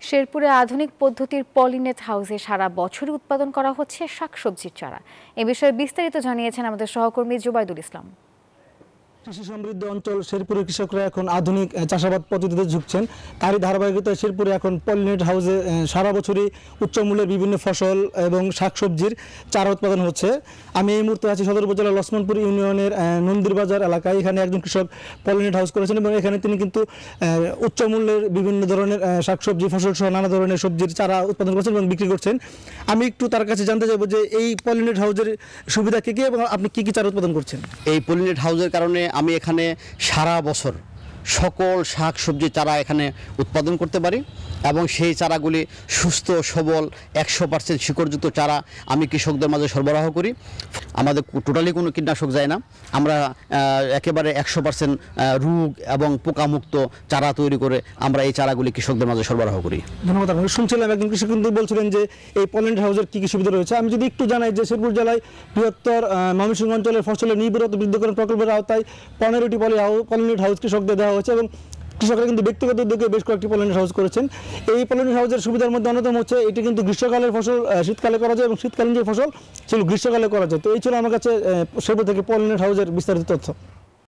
শেরপুরে আধুনিক পদ্ধতির পলিনেট হাউসে সারা বছরই উৎপাদন করা হচ্ছে শাকসবজির চারা। এ বিষয়ে বিস্তারিত জানিয়েছেন আমাদের সহকর্মী জুবাইদুল ইসলাম। কৃষি সমৃদ্ধ অঞ্চল শেরপুরের কৃষকরা এখন আধুনিক চাষাবাদ পদ্ধতিতে ঝুঁকছেন। তারই ধারাবাহিকতায় শেরপুরে এখন পলিনেট হাউসে সারা বছরই উচ্চ মূল্যের বিভিন্ন ফসল এবং শাকসবজির চারা উৎপাদন হচ্ছে। আমি এই মুহূর্তে আছি সদর উপজেলার লক্ষ্মণপুর ইউনিয়নের নন্দীরবাজার এলাকায়। এখানে একজন কৃষক পলিনেট হাউস করেছেন এবং এখানে তিনি কিন্তু উচ্চ মূল্যের বিভিন্ন ধরনের শাকসবজি ফসল সহ নানা ধরনের সবজির চারা উৎপাদন করছেন এবং বিক্রি করছেন। আমি একটু তার কাছে জানতে চাইবো যে এই পলিনেট হাউসের সুবিধা কী কী এবং আপনি কী কী চারা উৎপাদন করছেন। এই পলিনেট হাউসের কারণে আমি এখানে সারা বছর সকল শাক সবজি চারা এখানে উৎপাদন করতে পারি এবং সেই চারাগুলি সুস্থ সবল 100% শিকড়যুক্ত চারা আমি কৃষকদের মাঝে সরবরাহ করি। আমাদের টোটালি কোনো কীটনাশক যায় না, আমরা একেবারে 100% রোগ এবং পোকামুক্ত চারা তৈরি করে আমরা এই চারাগুলি কৃষকদের মাঝে সরবরাহ করি। ধন্যবাদ। আমি শুনছিলাম একজন কৃষক কিন্তু বলছিলেন যে এই পলিনেট হাউসের কী কী সুবিধা রয়েছে। আমি যদি একটু জানাই যে শেরপুর জেলায় বৃহত্তর ময়মনসিংহ অঞ্চলের ফসলের নির্ভরতা বৃদ্ধিকরণ প্রকল্পের আওতায় 15টি পলিনেট হাউস কৃষকদের দেওয়া হয়েছে এবং কৃষকরা কিন্তু ব্যক্তিগত উদ্যোগে বেশ কয়েকটি পলিনেট হাউস করেছেন। এই পলিনেট হাউসের সুবিধার মধ্যে অন্যতম হচ্ছে এটি কিন্তু গ্রীষ্মকালের ফসল শীতকালে করা যায় এবং শীতকালীন যে ফসল সেগুলো গ্রীষ্মকালে করা যায়। তো এই ছিল আমার কাছে শেরপুর থেকে পলিনেট হাউসের বিস্তারিত তথ্য।